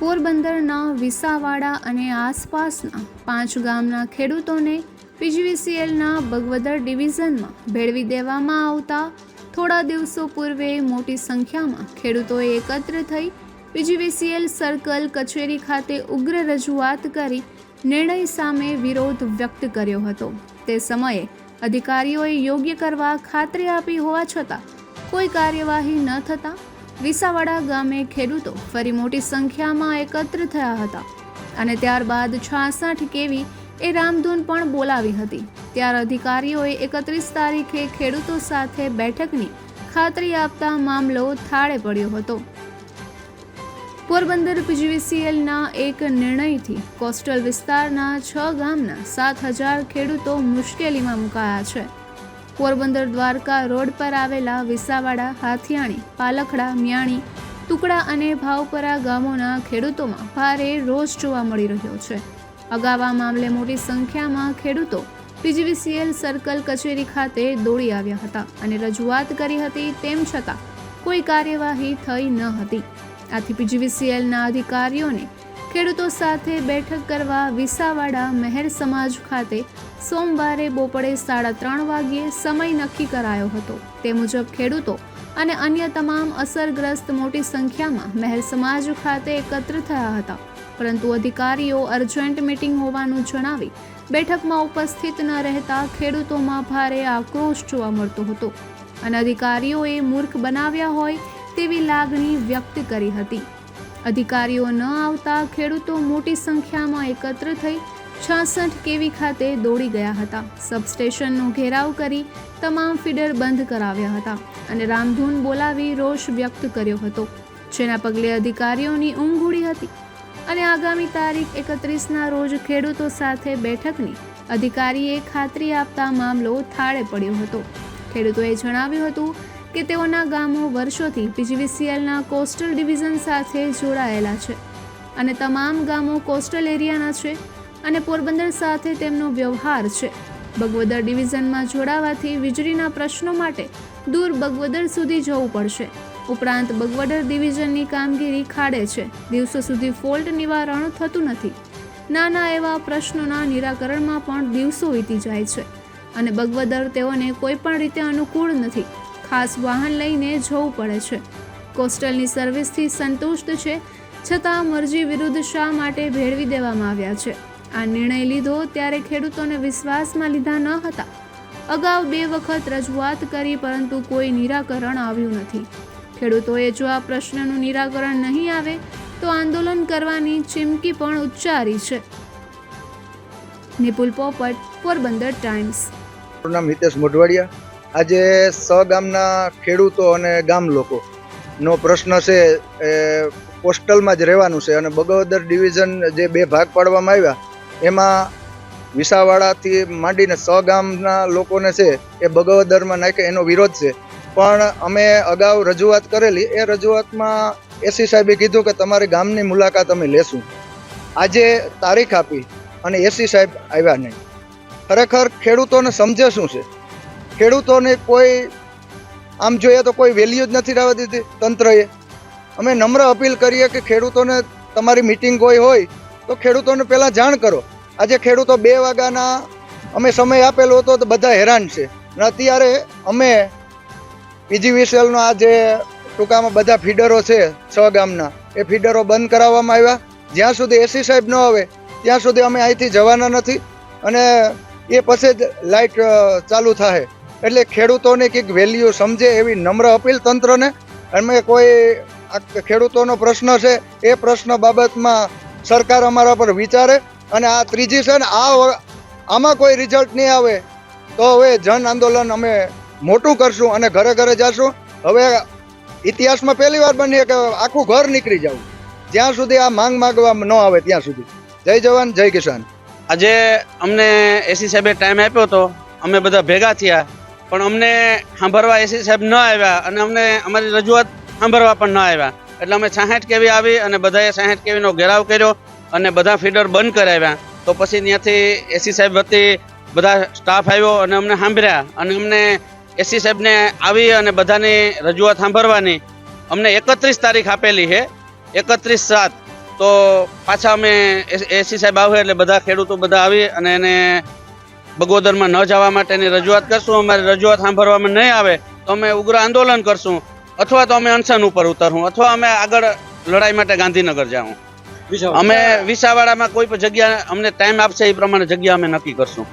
પોરબંદરના વિસાવાડા અને આસપાસના 5 ગામના ખેડૂતોને પીજીવીસીએલના બગવદર ડિવિઝનમાં ભેળવી દેવામાં આવતા થોડા દિવસો પૂર્વે મોટી સંખ્યામાં ખેડૂતોએ એકત્ર થઈ પીજીવીસીએલ સર્કલ કચેરી ખાતે ઉગ્ર રજૂઆત કરી નિર્ણય સામે વિરોધ વ્યક્ત કર્યો હતો। તે સમયે અધિકારીઓએ યોગ્ય કરવા ખાતરી આપી હોવા છતાં કોઈ કાર્યવાહી ન થતાં વિસાવાડા ગામે ખેડૂતો ફરી મોટી સંખ્યામાં એકત્ર થયા હતા અને ત્યારબાદ 66 કેવી એ રામધૂન પણ બોલાવી હતી। ત્યારે અધિકારીઓએ 31 તારીખે ખેડૂતો સાથે બેઠકની ખાતરી આપતા મામલો થાળે પડ્યો હતો। પોરબંદર પીજીવીસીએલના એક નિર્ણયથી કોસ્ટલ વિસ્તારના 6 ગામના 7000 ખેડૂતો મુશ્કેલીમાં મુકાયા છે। પોરબંદર દ્વારકા રોડ પર આવેલા વિસાવાડા, હાથિયાણી, પાલખડા, મિયાણી, ટુકડા અને ભાવપરા ગામોના ખેડૂતોમાં ભારે રોષ જોવા મળી રહ્યો છે। અગાઉ આ મામલે મોટી સંખ્યામાં ખેડૂતો પીજીવીસીએલ સર્કલ કચેરી ખાતે દોડી આવ્યા હતા અને રજૂઆત કરી હતી, તેમ છતાં કોઈ કાર્યવાહી થઈ ન હતી। આથી પીજીવીસીએલના અધિકારીઓને ખેડૂતો સાથે બેઠક કરવા વિસાવાડા મહેર સમાજ ખાતે સોમવારે બપોરે 3:30 વાગ્યે સમય નક્કી કરાયો હતો। તે મુજબ ખેડૂતો અને અન્ય તમામ અસરગ્રસ્ત મોટી સંખ્યામાં મહેર સમાજ ખાતે એકત્ર થયા હતા, પરંતુ અધિકારીઓ અર્જન્ટ મીટિંગ હોવાનું જણાવી બેઠકમાં ઉપસ્થિત ન રહેતા ખેડૂતોમાં ભારે આક્રોશ જોવા મળતો હતો અને અધિકારીઓએ મૂર્ખ બનાવ્યા હોય તેવી લાગણી વ્યક્ત કરી હતી। અધિકારીઓ ન આવતા ખેડૂતો મોટી સંખ્યામાં એકત્ર થઈ 66 કેવી ખાતે દોડી ગયા હતા। સબસ્ટેશનનો ઘેરાવ કરી તમામ ફીડર બંધ કરાવ્યા હતા અને રામધૂન બોલાવી રોષ વ્યક્ત કર્યો હતો, જેના પગલે અધિકારીઓની ઊંઘ ઉડી હતી અને આગામી તારીખ 31ના રોજ ખેડૂતો સાથે બેઠકની અધિકારીએ ખાતરી આપતા મામલો થાળે પડ્યો હતો। ખેડૂતોએ જણાવ્યું હતું કે તેઓના ગામો વર્ષોથી પીજીવીસીએલના કોસ્ટલ ડિવિઝન સાથે જોડાયેલા છે અને તમામ ગામો કોસ્ટલ એરિયાના છે અને પોરબંદર સાથે તેમનો વ્યવહાર છે। બગવદર ડિવિઝનમાં જોડાવાથી વીજળીના પ્રશ્નો માટે દૂર બગવદર સુધી જવું પડશે। ઉપરાંત બગવદર ડિવિઝનની કામગીરી ખાડે છે, દિવસો સુધી ફોલ્ટ નિવારણ થતું નથી। નાના એવા પ્રશ્નોના નિરાકરણમાં પણ દિવસો વીતી જાય છે અને બગવદર તેઓને કોઈ પણ રીતે અનુકૂળ નથી, ખાસ વાહન લઈને જવું પડે છે। કોસ્ટલની સર્વિસથી સંતુષ્ટ છે, છતાં મરજી વિરુદ્ધ શા માટે ભેળવી દેવામાં આવ્યા છે? આ નિર્ણય લીધો ત્યારે ખેડૂતોને વિશ્વાસમાં લીધા ન હતા। અગાઉ 2 વખત રજૂઆત કરી, પરંતુ કોઈ નિરાકરણ આવ્યું નથી। ખેડૂતોએ જો આ પ્રશ્નનું નિરાકરણ નહીં આવે તો આંદોલન કરવાની ચીમકી પણ ઉચ્ચારી છે। નિપુલ પોપટ, પોરબંદર ટાઈમ્સ। મારું નામ હિતેશ મોઢવાડિયા। આજે 6 ગામના ખેડૂતો અને ગામ લોકોનો પ્રશ્ન છે એ કોસ્ટલમાં જ રહેવાનું છે અને બગવદર ડિવિઝન જે 2 ભાગ પાડવામાં આવ્યા એમાં વિસાવાડાથી માંડીને 6 ગામના લોકોને છે એ બગવદરમાં નાખે એનો વિરોધ છે। પણ અમે અગાઉ રજૂઆત કરેલી, એ રજૂઆતમાં એસી સાહેબે કીધું કે તમારી ગામની મુલાકાત અમે લેશું। આજે તારીખ આપી અને એસી સાહેબ આવ્યા નહીં। ખરેખર ખેડૂતોને સમજે શું છે? ખેડૂતોને કોઈ આમ જોઈએ તો કોઈ વેલ્યુ જ નથી રહેવા દીધી તંત્રએ। અમે નમ્ર અપીલ કરીએ કે ખેડૂતોને તમારી મિટિંગ હોય તો ખેડૂતોને પહેલાં જાણ કરો। આજે ખેડૂતો 2 વાગ્યાના અમે સમય આપેલો હતો તો બધા હેરાન છે અને અત્યારે અમે પીજીવીસીએલનો આ જે ટૂંકામાં બધા ફીડરો છે 6 ગામના, એ ફીડરો બંધ કરાવવામાં આવ્યા। જ્યાં સુધી એસી સાહેબ ન આવે ત્યાં સુધી અમે અહીંથી જવાના નથી અને એ પછી જ લાઇટ ચાલુ થાય। એટલે ખેડૂતોને કંઈક વેલ્યુ સમજે એવી નમ્ર અપીલ તંત્રને। અમે કોઈ ખેડૂતોનો પ્રશ્ન છે એ પ્રશ્ન બાબતમાં સરકાર અમારા પર વિચારે અને આ ત્રીજી છે ને આમાં કોઈ રિઝલ્ટ નહીં આવે તો હવે જન આંદોલન અમે મોટું કરશું અને ઘરે ઘરે જશું। હવે ઇતિહાસમાં પહેલી વાર બની કે આખું ઘર નીકળી જવું, જ્યાં સુધી આ માંગ માગવામાં ન આવે ત્યાં સુધી। જય જવાન, જય કિસાન। આજે અમને એસી સાહેબે ટાઈમ આપ્યો હતો, અમે બધા ભેગા થયા, પણ અમને સાંભળવા એસી સાહેબ ન આવ્યા અને અમને અમારી રજૂઆત સાંભળવા પણ ન આવ્યા। એટલે અમે 66 કેવી આવી અને બધાએ 66 કેવીનો ઘેરાવ કર્યો અને બધા ફીડર બંધ કરાવ્યા। તો પછી ત્યાંથી એસી સાહેબ વતી બધા સ્ટાફ આવ્યો અને અમને સાંભળ્યા અને અમને એસી સાહેબને આવી અને બધાની રજૂઆત સાંભળવાની અમને 31 તારીખ આપેલી છે। 31/7 તો પાછા અમે એસી સાહેબ આવે એટલે બધા ખેડૂતો બધા આવી અને એને બગોદરમાં ન જવા માટેની રજૂઆત કરશું. અમારી રજૂઆત સાંભળવામાં નહીં આવે તો અમે ઉગ્ર આંદોલન કરશું, અથવા તો અમે અનશન ઉપર ઉતરશું, અથવા અમે આગળ લડાઈ માટે ગાંધીનગર જાઉં. અમે વિસાવાડામાં કોઈ પણ જગ્યા અમને ટાઈમ આપશે એ પ્રમાણે જગ્યા અમે નક્કી કરશું.